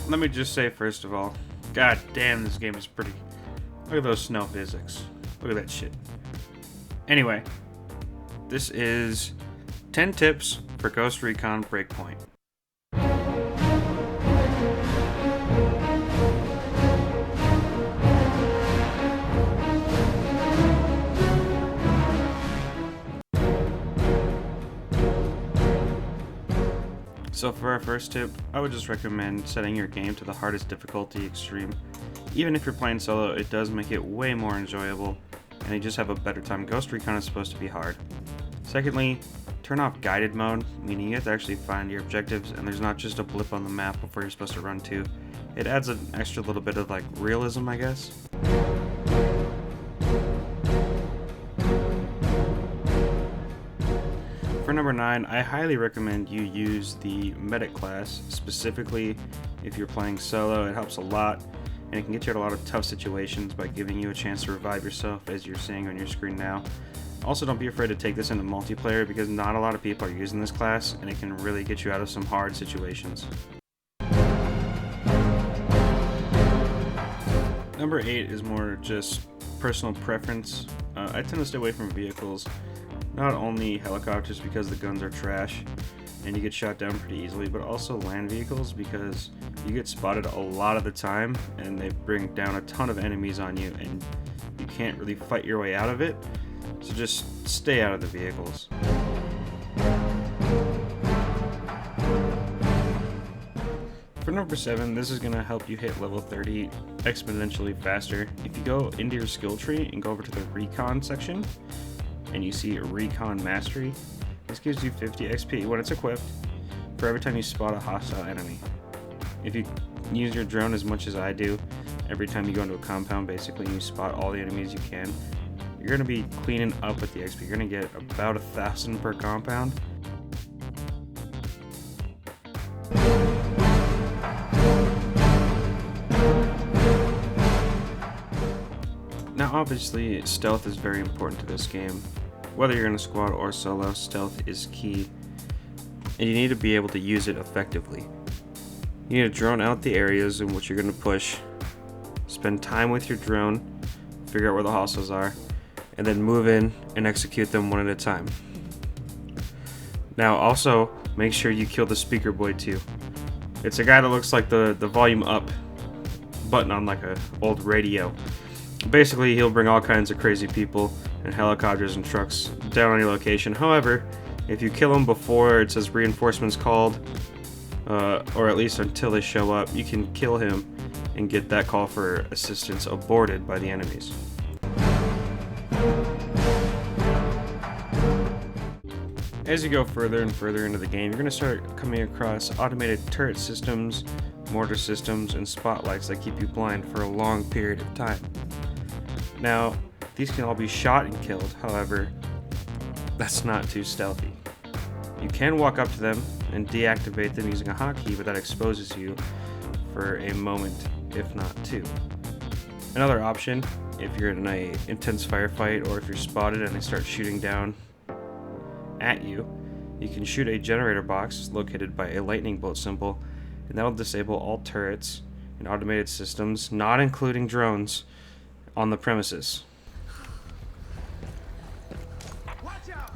Let me just say first of all, god damn, this game is pretty. Look at those snow physics. Look at that shit. Anyway, this is 10 tips for Ghost Recon Breakpoint. So for our first tip, I would just recommend setting your game to the hardest difficulty, extreme. Even if you're playing solo, it does make it way more enjoyable, and you just have a better time. Ghost Recon is supposed to be hard. Secondly, turn off guided mode, meaning you have to actually find your objectives, and there's not just a blip on the map before you're supposed to run to. It adds an extra little bit of like realism, I guess. For number 9, I highly recommend you use the medic class, specifically if you're playing solo. It helps a lot, and it can get you out of a lot of tough situations by giving you a chance to revive yourself, as you're seeing on your screen now. Also, don't be afraid to take this into multiplayer, because not a lot of people are using this class, and it can really get you out of some hard situations. Number 8 is more just personal preference. I tend to stay away from vehicles. Not only helicopters because the guns are trash and you get shot down pretty easily, but also land vehicles because you get spotted a lot of the time and they bring down a ton of enemies on you and you can't really fight your way out of it, so just stay out of the vehicles. For number 7, this is going to help you hit level 30 exponentially faster. If you go into your skill tree and go over to the Recon section, and you see Recon Mastery, this gives you 50 XP when it's equipped for every time you spot a hostile enemy. If you use your drone as much as I do, every time you go into a compound basically and you spot all the enemies you can, you're going to be cleaning up with the XP. You're going to get about 1,000 per compound. Now obviously, stealth is very important to this game. Whether you're in a squad or solo, stealth is key, and you need to be able to use it effectively. You need to drone out the areas in which you're going to push, spend time with your drone, figure out where the hostiles are, and then move in and execute them one at a time. Now also, make sure you kill the speaker boy too. It's a guy that looks like the volume up button on like a old radio. Basically, he'll bring all kinds of crazy people and helicopters and trucks down on your location. However, if you kill him before it says reinforcements called, or at least until they show up, you can kill him and get that call for assistance aborted by the enemies. As you go further and further into the game, you're going to start coming across automated turret systems, mortar systems, and spotlights that keep you blind for a long period of time. Now, these can all be shot and killed, however, that's not too stealthy. You can walk up to them and deactivate them using a hotkey, but that exposes you for a moment, if not two. Another option, if you're in an intense firefight or if you're spotted and they start shooting down at you, you can shoot a generator box located by a lightning bolt symbol, and that'll disable all turrets and automated systems, not including drones, on the premises. Watch out!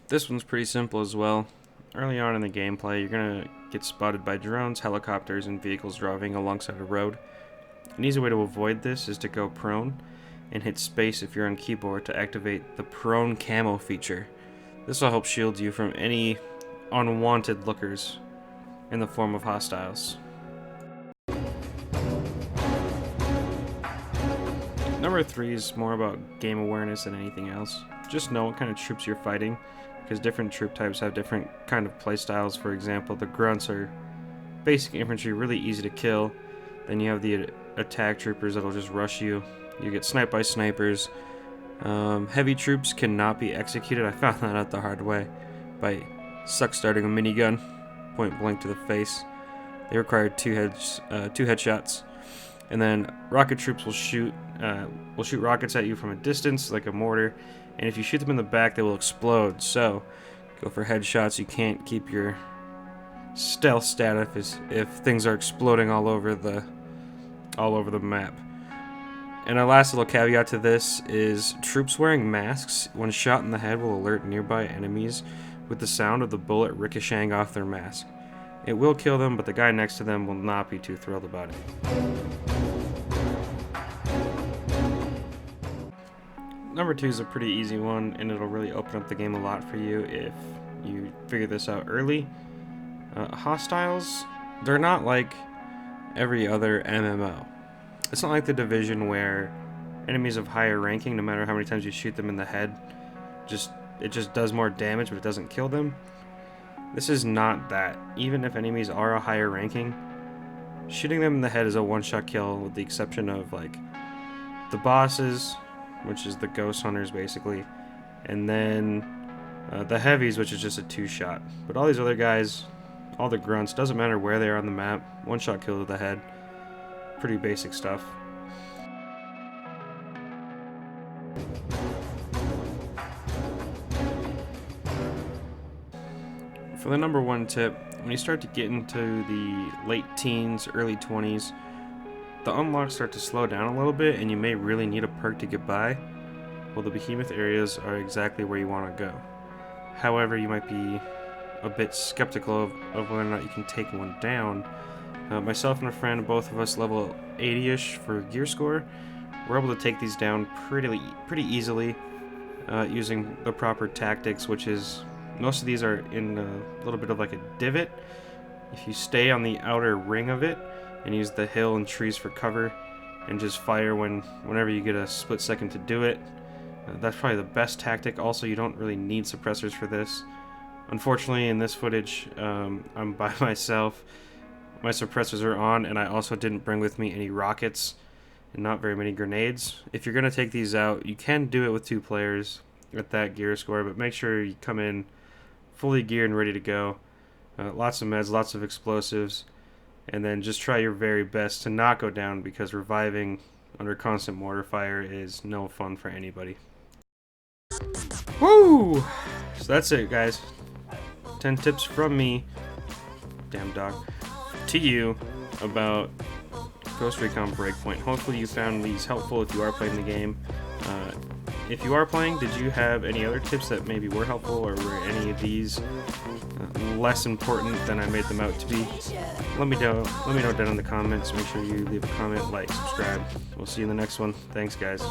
This one's pretty simple as well. Early on in the gameplay, you're going to get spotted by drones, helicopters, and vehicles driving alongside a road. An easy way to avoid this is to go prone and hit space if you're on keyboard to activate the prone Camo feature. This will help shield you from any unwanted lookers in the form of hostiles. Number 3 is more about game awareness than anything else. Just know what kind of troops you're fighting, because different troop types have different kind of playstyles. For example, the grunts are basic infantry, really easy to kill. Then you have the attack troopers that'll just rush you. You get sniped by snipers. Heavy troops cannot be executed. I found that out the hard way by starting a minigun point blank to the face. They require two headshots. And then rocket troops will shoot rockets at you from a distance like a mortar, and if you shoot them in the back they will explode. So Go for headshots. You can't keep your stealth status if things are exploding all over the map. And a last little caveat to this is troops wearing masks when shot in the head will alert nearby enemies with the sound of the bullet ricocheting off their mask. It will kill them, but the guy next to them will not be too thrilled about it. Number 2 is a pretty easy one, and it'll really open up the game a lot for you if you figure this out early. Hostiles, they're not like every other MMO. It's not like The Division where enemies of higher ranking, no matter how many times you shoot them in the head, it just does more damage, but it doesn't kill them. This is not that. Even if enemies are a higher ranking, shooting them in the head is a one-shot kill, with the exception of like the bosses, which is the ghost hunters basically, and then the heavies, which is just a 2-shot. But all these other guys, all the grunts, doesn't matter where they are on the map, one-shot kill to the head. Pretty basic stuff. For the number 1 tip, when you start to get into the late teens, early 20s, the unlocks start to slow down a little bit and you may really need a perk to get by. Well, the Behemoth areas are exactly where you want to go. However, you might be a bit skeptical of whether or not you can take one down. Myself and a friend, both of us level 80-ish for gear score, we're able to take these down pretty easily using the proper tactics, which is most of these are in a little bit of like a divot. If you stay on the outer ring of it and use the hill and trees for cover and just fire whenever you get a split second to do it, that's probably the best tactic. Also, you don't really need suppressors for this. Unfortunately, in this footage, I'm by myself. My suppressors are on, and I also didn't bring with me any rockets and not very many grenades. If you're going to take these out, you can do it with 2 players at that gear score, but make sure you come in fully geared and ready to go. Lots of meds, lots of explosives, and then just try your very best to not go down, because reviving under constant mortar fire is no fun for anybody. Woo! So that's it, guys. 10 tips from me, damn dog, to you about Ghost Recon Breakpoint. Hopefully you found these helpful if you are playing the game. If you are playing, did you have any other tips that maybe were helpful, or were any of these less important than I made them out to be? Let me know down in the comments. Make sure you leave a comment, like, subscribe. We'll see you in the next one. Thanks, guys.